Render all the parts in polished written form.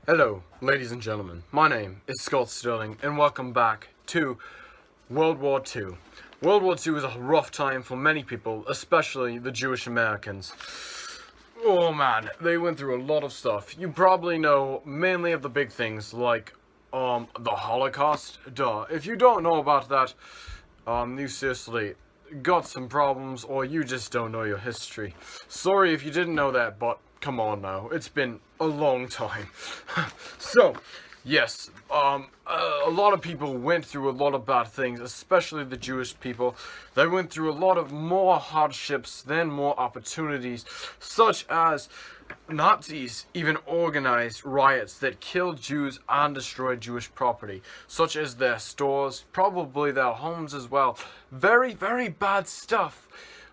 Hello, ladies and gentlemen. My name is Scott Sterling, and welcome back to World War II. World War II was a rough time for many people, especially the Jewish Americans. Oh man, they went through a lot of stuff. You probably know mainly of the big things like the Holocaust. Duh. If you don't know about that, you seriously got some problems, or you just don't know your history. Sorry if you didn't know that, but come on now, it's been a long time. So, yes, a lot of people went through a lot of bad things, especially the Jewish people. They went through a lot of more hardships than more opportunities, such as Nazis even organized riots that killed Jews and destroyed Jewish property, such as their stores, probably their homes as well. Very, very bad stuff.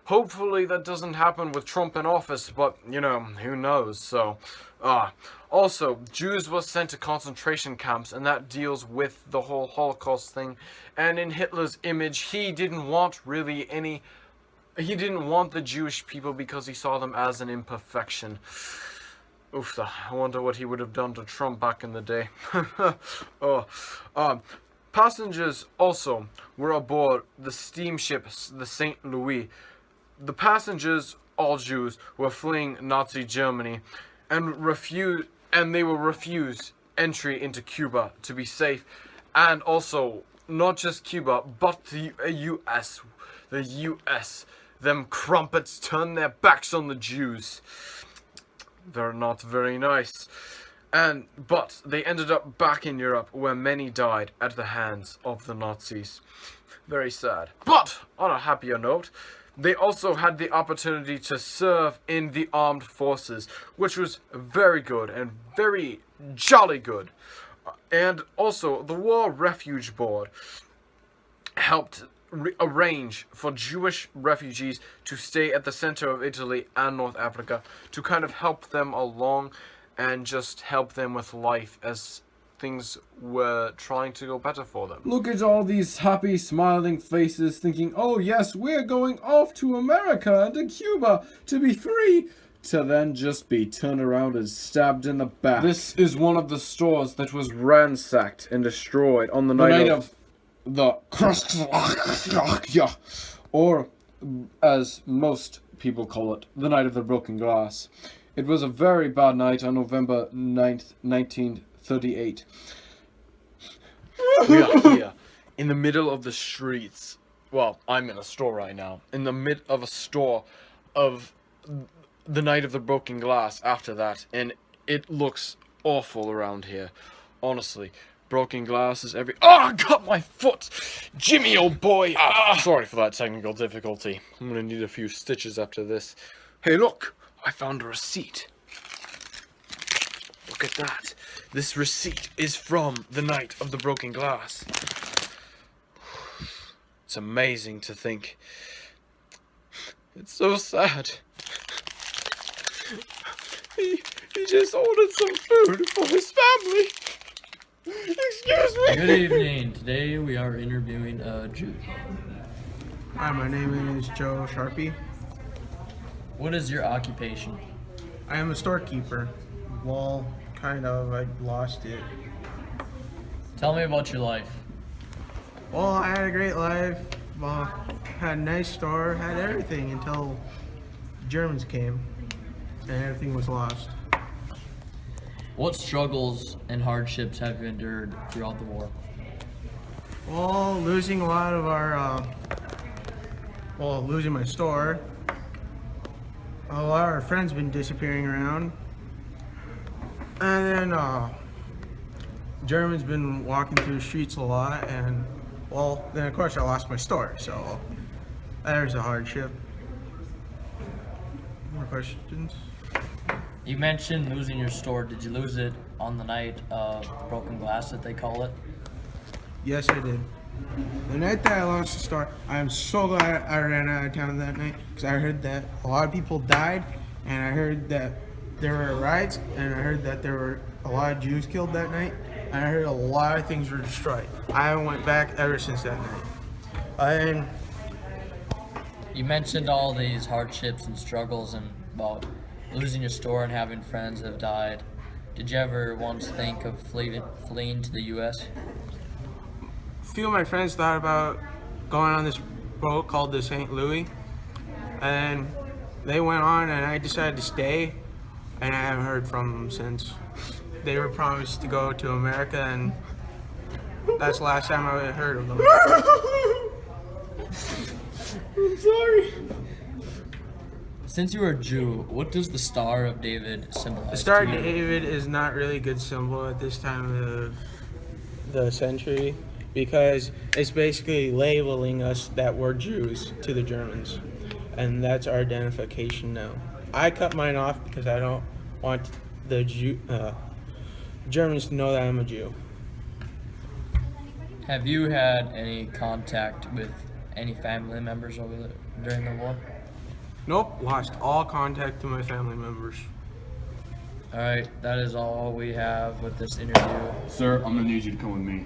Hopefully that doesn't happen with Trump in office, but, you know, who knows, so, Also, Jews were sent to concentration camps, and that deals with the whole Holocaust thing, and in Hitler's image, he didn't want the Jewish people because he saw them as an imperfection. Oof, I wonder what he would have done to Trump back in the day. Passengers also were aboard the steamship, the St. Louis. The passengers, all Jews, were fleeing Nazi Germany, and they were refused entry into Cuba to be safe, and also not just Cuba, but the U.S. The U.S. Them crumpets turned their backs on the Jews. They're not very nice. But they ended up back in Europe, where many died at the hands of the Nazis. Very sad. But on a happier note, they also had the opportunity to serve in the armed forces, which was very good and very jolly good. And also, the War Refuge Board helped arrange for Jewish refugees to stay at the center of Italy and North Africa to kind of help them along and just help them with life as things were trying to go better for them. Look at all these happy, smiling faces thinking, oh yes, we're going off to America and to Cuba to be free, to then just be turned around and stabbed in the back. This is one of the stores that was ransacked and destroyed on the night of the or as most people call it, the night of the broken glass. It was a very bad night on November 9th, 1938. We are here in the middle of the streets. Well, I'm in a store right now. In the mid of a store of the night of the broken glass after that. And it looks awful around here. Honestly. Broken glasses every... I got my foot! Jimmy, old boy! Sorry for that technical difficulty. I'm gonna need a few stitches after this. Hey, look! I found a receipt. Look at that. This receipt is from the night of the broken glass. It's amazing to think. It's so sad. He just ordered some food for his family. Excuse me. Good evening. Today we are interviewing a Jew. Hi, my name is Joe Sharpie. What is your occupation? I am a storekeeper. Well, kind of. I lost it. Tell me about your life. Well, I had a great life. Had a nice store. Had everything until Germans came, and everything was lost. What struggles and hardships have you endured throughout the war? Well, losing a lot of our, losing my store. A lot of our friends been disappearing around. And then, Germans been walking through the streets a lot, and, well, then of course I lost my store, so there's a hardship. More questions? You mentioned losing your store. Did you lose it on the night of broken glass that they call it? Yes, I did. The night that I lost the store, I am so glad I ran out of town that night, because I heard that a lot of people died, and I heard that there were riots, and I heard that there were a lot of Jews killed that night, and I heard a lot of things were destroyed. I haven't went back ever since that night. You mentioned all these hardships and struggles and about losing your store and having friends that have died. Did you ever once think of fleeing to the U.S.? A few of my friends thought about going on this boat called the St. Louis, and they went on, and I decided to stay, and I haven't heard from them since. They were promised to go to America, and that's the last time I heard of them. I'm sorry. Since you are a Jew, what does the Star of David symbolize? The Star of to you? David is not really a good symbol at this time of the century because it's basically labeling us that we're Jews to the Germans, and that's our identification now. I cut mine off because I don't want the Germans to know that I'm a Jew. Have you had any contact with any family members during the war? Nope, lost all contact to my family members. All right, that is all we have with this interview. Sir, I'm gonna need you to come with me.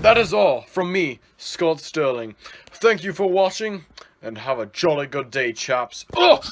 That is all from me, Scott Sterling. Thank you for watching, and have a jolly good day, chaps. Ugh!